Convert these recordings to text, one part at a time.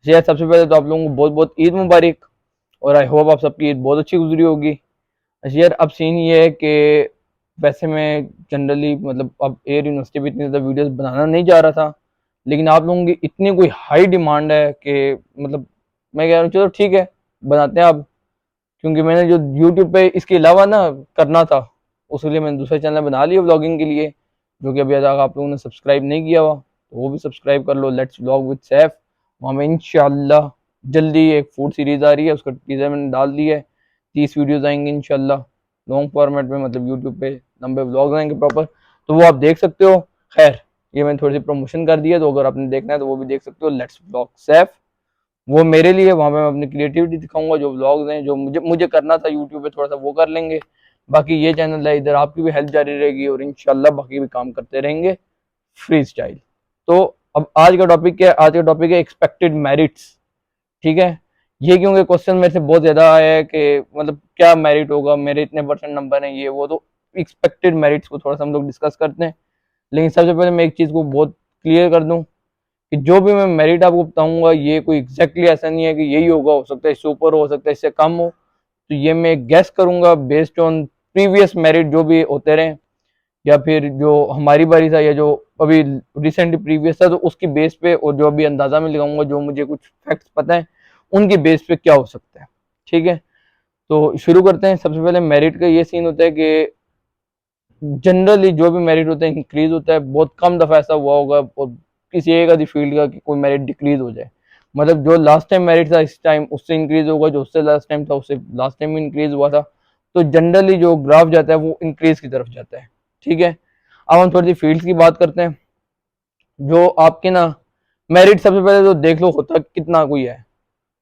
यार सबसे पहले तो आप लोगों को बहुत बहुत ईद मुबारक, और आई होप आप सबकी ईद बहुत अच्छी गुजरी होगी। अच्छा यार, अब सीन ये है कि वैसे मैं जनरली मतलब अब एयर यूनिवर्सिटी पे इतनी ज़्यादा वीडियोस बनाना नहीं जा रहा था, लेकिन आप लोगों की इतनी कोई हाई डिमांड है कि मतलब मैं कह रहा हूँ चलो ठीक है, बनाते हैं अब। क्योंकि मैंने जो यूट्यूब पे इसके अलावा ना करना था, उसके लिए मैंने दूसरा चैनल बना लिया व्लॉगिंग के लिए, जो कि अभी तक आप लोगों ने सब्सक्राइब नहीं किया हुआ तो वो भी सब्सक्राइब कर लो, लेट्स व्लॉग विद सैफ। वहाँ में इंशाल्लाह जल्दी एक फूड सीरीज आ रही है, उसका टीजर मैंने डाल दिया है। 30 वीडियोज आएंगे इंशाल्लाह, लॉन्ग फॉर्मेट में, मतलब यूट्यूब पे लंबे व्लॉग आएंगे प्रॉपर, तो वो आप देख सकते हो। खैर, ये मैंने थोड़ी सी प्रमोशन कर दी है, तो अगर आपने देखना है तो वो भी देख सकते हो, लेट्स व्लॉग सैफ। वो मेरे लिए, वहां पे मैं अपनी क्रिएटिविटी दिखाऊंगा, जो व्लॉग्स हैं जो मुझे मुझे करना था यूट्यूब पे थोड़ा सा वो कर लेंगे। बाकी ये चैनल है, इधर आपकी भी हेल्प जारी रहेगी और इंशाल्लाह बाकी भी काम करते रहेंगे फ्री स्टाइल। तो अब आज का टॉपिक क्या है? आज का टॉपिक है एक्सपेक्टेड मेरिट्स। ठीक है, ये क्योंकि क्वेश्चन मेरे से बहुत ज्यादा आया है कि मतलब क्या मेरिट होगा, मेरे इतने परसेंट नंबर हैं, ये वो, तो एक्सपेक्टेड मेरिट्स को थोड़ा सा हम लोग डिस्कस करते हैं। लेकिन सबसे पहले मैं एक चीज को बहुत क्लियर कर दूं कि जो भी मैं मेरिट आपको बताऊंगा ये कोई एग्जैक्टली ऐसा नहीं है कि यही होगा, हो सकता है इससे ऊपर हो सकता है इससे कम हो। तो ये मैं गेस करूंगा बेस्ड ऑन प्रीवियस मेरिट जो भी होते रहे, या फिर जो हमारी बारी था, या जो अभी रिसेंटली प्रीवियस था, तो उसकी बेस पे, और जो अभी अंदाजा में लगाऊंगा, जो मुझे कुछ फैक्ट्स पता है उनकी बेस पे क्या हो सकता है। ठीक है, तो शुरू करते हैं। सबसे पहले मेरिट का ये सीन होता है कि जनरली जो भी मेरिट होता है इंक्रीज होता है, बहुत कम दफा ऐसा हुआ होगा और किसी एक आधी फील्ड का कि कोई मेरिट डिक्रीज हो जाए। मतलब जो लास्ट टाइम मेरिट था इस टाइम उससे इंक्रीज होगा, जो उससे लास्ट टाइम था उससे लास्ट टाइम भी इंक्रीज हुआ था। तो जनरली जो ग्राफ जाता है वो इंक्रीज की तरफ जाता है। ठीक है, अब हम थोड़ी सी फील्ड की बात करते हैं। जो आपके ना मेरिट, सबसे पहले तो देख लो होता कितना कोई है।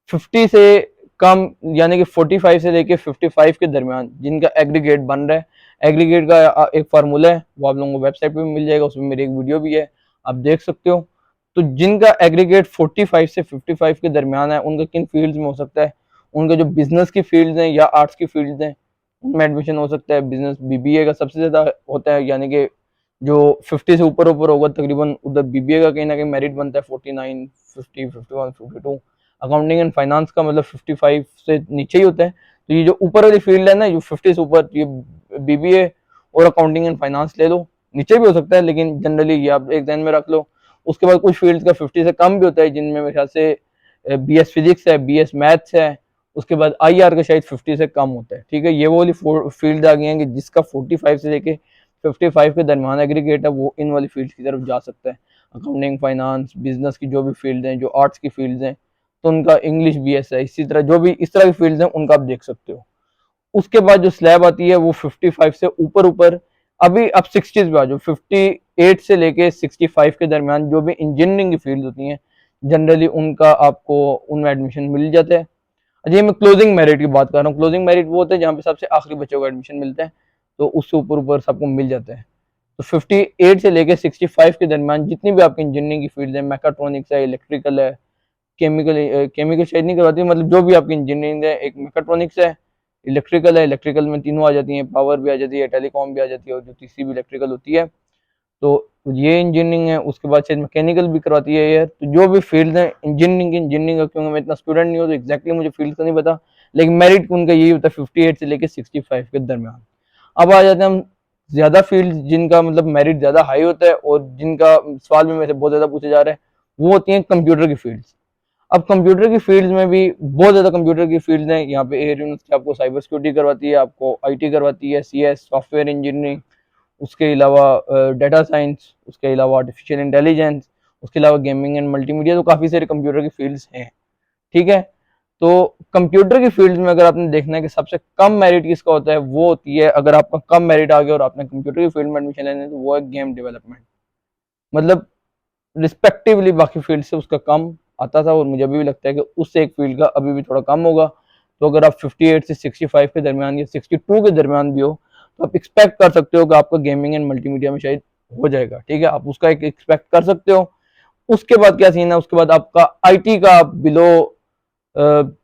50 से कम, यानी कि 45 से लेके 55 के दरमियान जिनका एग्रीगेट बन रहा है। एग्रीगेट का एक फार्मूला है, वो आप लोगों को वेबसाइट पे भी मिल जाएगा, उसमें मेरी एक वीडियो भी है, आप देख सकते हो। तो जिनका एग्रीगेट 45 से 55 के दरमियान है, उनका किन फील्ड्स में हो सकता है? उनका जो बिजनेस की फील्ड हैं या आर्ट्स की फील्ड हैं उनमें एडमिशन हो सकता है। बिजनेस बीबीए का सबसे ज्यादा होता है, यानी कि जो 50 से ऊपर ऊपर होगा तकरीबन, उधर बीबीए का कहीं ना कहीं मेरिट बनता है 49, 50, 51, 52। अकाउंटिंग एंड फाइनेंस का मतलब 55 से नीचे ही होता है। तो ये जो ऊपर वाली फील्ड है ना, जो 50 से ऊपर, ये बीबीए और अकाउंटिंग एंड फाइनेंस ले लो। नीचे भी हो सकता है लेकिन जनरली ये आप एक ध्यान में रख लो। उसके बाद कुछ फील्ड का 50 से कम भी होता है, जिनमें मेरे ख्याल से बीएस फिजिक्स है, बीएस मैथ्स है। उसके बाद आईआर का शायद 50 से कम होता है। ठीक है, ये वो वाली फील्ड आ गई हैं कि जिसका 45 से लेके 55 के दरमियान एग्रीगेट है, वो इन वाली फील्ड की तरफ जा सकता है। अकाउंटिंग, फाइनेंस, बिजनेस की जो भी फील्ड हैं, जो आर्ट्स की फील्ड हैं, तो उनका इंग्लिश बीएस है। इसी तरह जो भी इस तरह की फील्ड हैं उनका आप देख सकते हो। उसके बाद जो स्लैब आती है वो 55 से ऊपर ऊपर, अभी अब 60 पे आ जाओ। 58 से लेके 65 के दरमियान जो भी इंजीनियरिंग की फील्ड होती हैं, जनरली उनका आपको उनमें एडमिशन मिल जाता है। अच्छा, मैं क्लोजिंग मेरिट की बात कर रहा हूँ। क्लोजिंग मेरिट वो होता है जहाँ पे सबसे आखिरी बच्चों को एडमिशन मिलता है, तो उससे ऊपर ऊपर सबको मिल जाता है। तो 58 से लेके 65 के दरमियान जितनी भी आपकी इंजीनियरिंग की फील्ड है, मैकाट्रॉनिक्स है, इलेक्ट्रिकल है, केमिकल शायद नहीं करवाती, मतलब जो भी आपकी इंजीनियरिंग है, एक मैकाट्रॉनिक्स है, इलेक्ट्रिकल है, इलेक्ट्रिकल में तीनों आ जाती हैं, पावर भी आ जाती है, टेलीकॉम भी आ जाती है, और जो तीसरी भी इलेक्ट्रिकल होती है, तो ये इंजीनियरिंग है। उसके बाद शायद मैकेनिकल भी करवाती है यार। तो जो भी फील्ड है इंजीनियरिंग की, इंजीनियरिंग, क्योंकि मैं इतना स्टूडेंट नहीं हूँ तो एग्जैक्टली मुझे फील्ड का नहीं पता, लेकिन मेरिट उनका यही होता है 58 से लेके 65 के दरमियान। अब आ जाते हैं हम ज्यादा फील्ड जिनका मतलब मेरिट ज्यादा हाई होता है, और जिनका सवाल में मेरे से बहुत ज्यादा पूछे जा रहे हैं, वो होती हैं कंप्यूटर की फील्ड। अब कंप्यूटर की फील्ड में भी बहुत ज्यादा कंप्यूटर की फील्ड है। यहाँ पे एयर यूनिवर्सिटी आपको साइबर सिक्योरिटी करवाती है, आपको आईटी करवाती है, सीएस सॉफ्टवेयर इंजीनियरिंग, उसके अलावा डाटा साइंस, उसके अलावा आर्टिफिशियल इंटेलिजेंस, उसके अलावा गेमिंग एंड मल्टीमीडिया, तो काफी सारे कंप्यूटर की फील्ड्स हैं। ठीक है, तो कंप्यूटर की फील्ड में अगर आपने देखना है कि सबसे कम मेरिट किसका होता है, वो होती है, अगर आपका कम मेरिट आ गया और आपने कंप्यूटर की फील्ड में एडमिशन लेना है, तो वो है गेम डेवलपमेंट। मतलब रिस्पेक्टिवली बाकी फील्ड से उसका कम आता था, और मुझे अभी भी लगता है कि उससे एक फील्ड का अभी भी थोड़ा कम होगा। तो अगर आप 58 से 65 के दरमियान या 62 के दरमियान भी हो, तो आप एक्सपेक्ट कर सकते हो कि आपका गेमिंग एंड मल्टीमीडिया में शायद हो जाएगा। ठीक है, आप उसका एक एक्सपेक्ट कर सकते हो। उसके बाद क्या सीन है? उसके बाद आपका आईटी का बिलो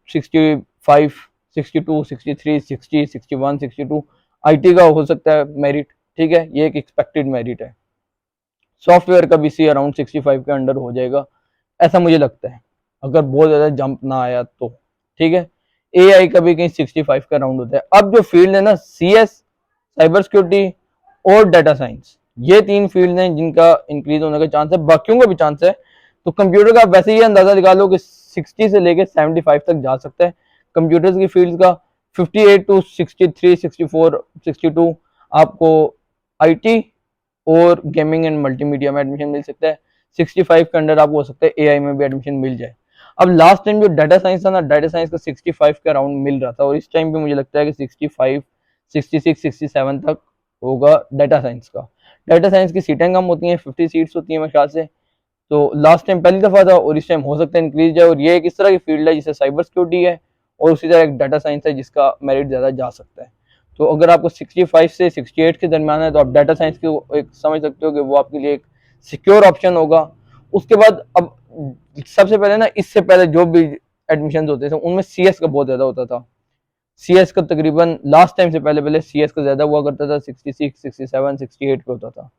65, 62, 63, 60, 61, 62 आईटी का हो सकता है मेरिट। ठीक है, ये एक एक्सपेक्टेड मेरिट है। सॉफ्टवेयर का भी सी अराउंड 65 के अंडर हो जाएगा, ऐसा मुझे लगता है। अगर बहुत ज़्यादा जंप ना आया तो, ठीक है। AI का भी कहीं 65 का राउंड होता है। अब जो फील्ड है ना, CS, साइबर सिक्योरिटी और डाटा साइंस, ये 3 फील्ड हैं जिनका इंक्रीज होने का चांस है, बाकियों का भी चांस है। तो कंप्यूटर का वैसे ही अंदाजा लगा लो कि 60 से लेके 75 तक जा सकता है कंप्यूटर्स की फील्ड का। 58 टू 63, 64, 62 आपको IT और गेमिंग एंड मल्टीमीडिया में एडमिशन मिल सकता है। 65 के अंडर आपको हो सकता है AI में भी एडमिशन मिल जाए। अब लास्ट टाइम जो डाटा साइंस था ना, डाटा साइंस का 65 का राउंड मिल रहा था, और इस टाइम पे मुझे लगता है कि 65, 66, 67 तक होगा डाटा साइंस का। डाटा साइंस की सीटें कम होती हैं, 50 सीट्स होती हैं मेरे ख्याल से। तो लास्ट टाइम पहली दफा था और इस टाइम हो सकता है इंक्रीज जाए। और ये एक इस तरह की फील्ड है जिसे साइबर सिक्योरिटी है, और उसी तरह एक डाटा साइंस है जिसका मेरिट ज्यादा जा सकता है। तो अगर आपको 65 से 68 के दरमियान है तो आप डाटा साइंस को एक समझ सकते हो कि वो आपके लिए एक सिक्योर ऑप्शन होगा। उसके बाद अब सबसे पहले ना, इससे पहले जो भी एडमिशन होते थे उनमें CS का बहुत ज्यादा होता था। CS का तकरीबन लास्ट टाइम से पहले पहले CS का ज्यादा हुआ करता था, 66, 67, 68 पे होता था।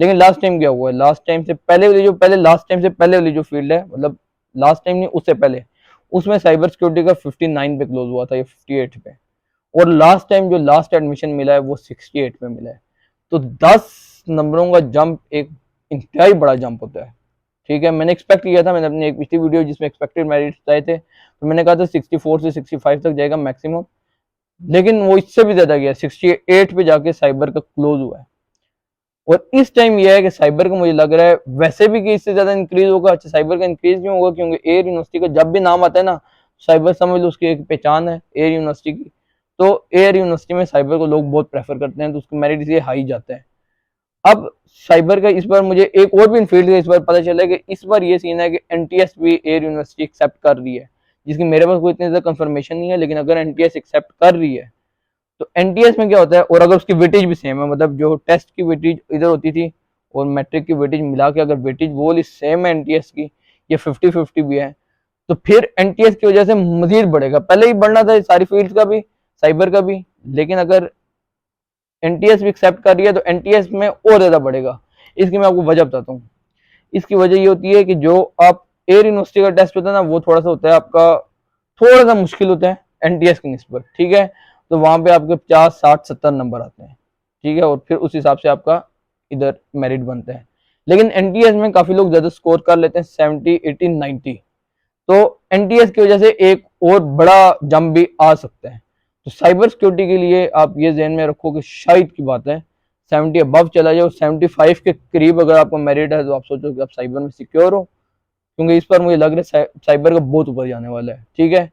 लेकिन लास्ट टाइम क्या हुआ है, लास्ट टाइम से पहले वाली जो पहले लास्ट टाइम से पहले वाली जो फील्ड है, मतलब लास्ट टाइम नहीं उससे पहले, उसमें साइबर सिक्योरिटी का 59 पे क्लोज हुआ था, ये 58 पे। और लास्ट टाइम जो लास्ट एडमिशन मिला है वो 68 पे मिला है। तो 10 नंबरों का जंप एक इंतहाई बड़ा जंप होता है, ठीक है। मैंने एक्सपेक्ट किया था, मैंने अपनी एक पिछली वीडियो जिसमें एक्सपेक्टेड मेरिट बताए थे, तो मैंने कहा था 64 से 65 तक जाएगा मैक्सिमम, लेकिन वो इससे भी ज्यादा गया, 68 पे जाके साइबर का क्लोज हुआ है। और इस टाइम ये है कि साइबर का मुझे लग रहा है वैसे भी कि इससे ज्यादा इंक्रीज होगा। अच्छा, साइबर का इंक्रीज क्यों होगा, क्योंकि एयर यूनिवर्सिटी का जब भी नाम आता है ना, साइबर समझ लो उसकी एक पहचान है एयर यूनिवर्सिटी की। तो एयर यूनिवर्सिटी में साइबर को लोग बहुत प्रेफर करते हैं, तो उसके मेरिट इसलिए हाई जाते हैं। अब साइबर का इस बार मुझे एक और भी फील्ड का इस बार पता चला है कि इस बार ये सीन है कि NTS भी एयर यूनिवर्सिटी एक्सेप्ट कर रही है, जिसकी मेरे पास कोई इतनी ज्यादा कंफर्मेशन नहीं है, लेकिन अगर NTS एक्सेप्ट कर रही है तो NTS में क्या होता है, और अगर उसकी वेटेज भी सेम है, मतलब जो टेस्ट की वेटेज इधर होती थी और मैट्रिक की वेटेज मिला के अगर वेटेज वो वाली सेम है NTS की, ये 50-50 भी है, तो फिर NTS की वजह से मजीद बढ़ेगा। पहले ही बढ़ना था सारी फील्ड का भी, साइबर का भी, लेकिन अगर NTS भी एक्सेप्ट कर रही है तो NTS में और ज्यादा बढ़ेगा। इसकी मैं आपको वजह बताता हूँ। इसकी वजह ये होती है कि जो आप एयर यूनिवर्सिटी का टेस्ट होता है ना, वो थोड़ा सा होता है आपका, थोड़ा सा मुश्किल होता है NTS की निस्बत, ठीक है। तो वहां पे आपके 50, 60, 70 नंबर आते हैं, ठीक है, और फिर उस हिसाब से आपका इधर मेरिट बनता है। लेकिन NTS में काफी लोग ज्यादा स्कोर कर लेते हैं, 70, 80, 90। तो NTS की वजह से एक और बड़ा जंप भी आ सकता है। तो साइबर सिक्योरिटी के लिए आप ये जहन में रखो कि शायद की बात है 70 अबव चला जाए, 75 के करीब अगर आपका मेरिट है तो आप सोचो कि आप साइबर में सिक्योर हो, क्योंकि इस पर मुझे लग रहा है साइबर का बहुत ऊपर जाने वाला है, ठीक है।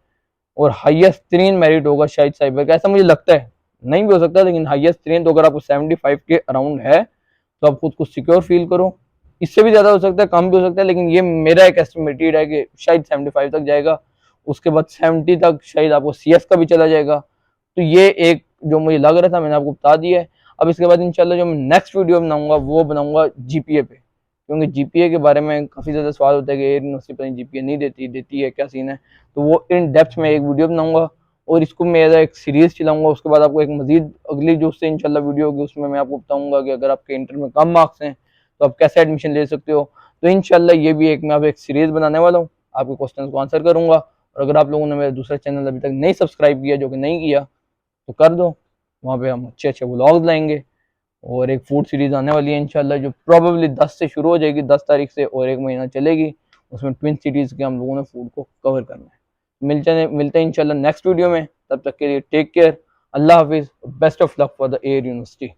और हाईएस्ट तरीन मेरिट होगा शायद साइबर का, ऐसा मुझे लगता है, नहीं भी हो सकता, लेकिन हाईएस्ट तरीन तो अगर आपको 75 के अराउंड है तो आप खुद को सिक्योर फील करो। इससे भी ज्यादा हो सकता है, कम भी हो सकता है, लेकिन ये मेरा एक एस्टिमेटेड है कि शायद 75 तक जाएगा। उसके बाद 70 तक शायद आपको CS का भी चला जाएगा। तो ये एक जो मुझे लग रहा था मैंने आपको बता दिया है। अब इसके बाद इंशाल्लाह जो मैं नेक्स्ट वीडियो बनाऊंगा वो बनाऊंगा GPA पे, क्योंकि GPA के बारे में काफी ज्यादा सवाल होता है कि एयर यूनिवर्सिटी पता नहीं GPA नहीं देती, देती है, क्या सीन है। तो वो इन डेप्थ में एक वीडियो बनाऊंगा और इसको मेरा एक सीरीज चलाऊंगा। उसके बाद आपको एक मजीद अगली जो उससे इंशाल्लाह वीडियो होगी उसमें मैं आपको बताऊंगा कि अगर आपके इंटर में कम मार्क्स हैं तो आप कैसे एडमिशन ले सकते हो। तो इंशाल्लाह ये भी एक मैं आप एक सीरीज बनाने वाला हूँ, आपके क्वेश्चन को आंसर करूंगा। और अगर आप लोगों ने मेरा दूसरा चैनल अभी तक नहीं सब्सक्राइब किया, जो कि नहीं किया, तो कर दो। वहाँ पे हम अच्छे अच्छे व्लॉग्स लाएंगे और एक फूड सीरीज आने वाली है इंशाल्लाह, जो प्रोबेबली 10 से शुरू हो जाएगी, 10 तारीख से, और एक महीना चलेगी। उसमें ट्विन सिटीज के हम लोगों ने फूड को कवर करना है। मिलते हैं इंशाल्लाह नेक्स्ट वीडियो में। तब तक के लिए टेक केयर, अल्लाह हाफिज, best of luck for the air university.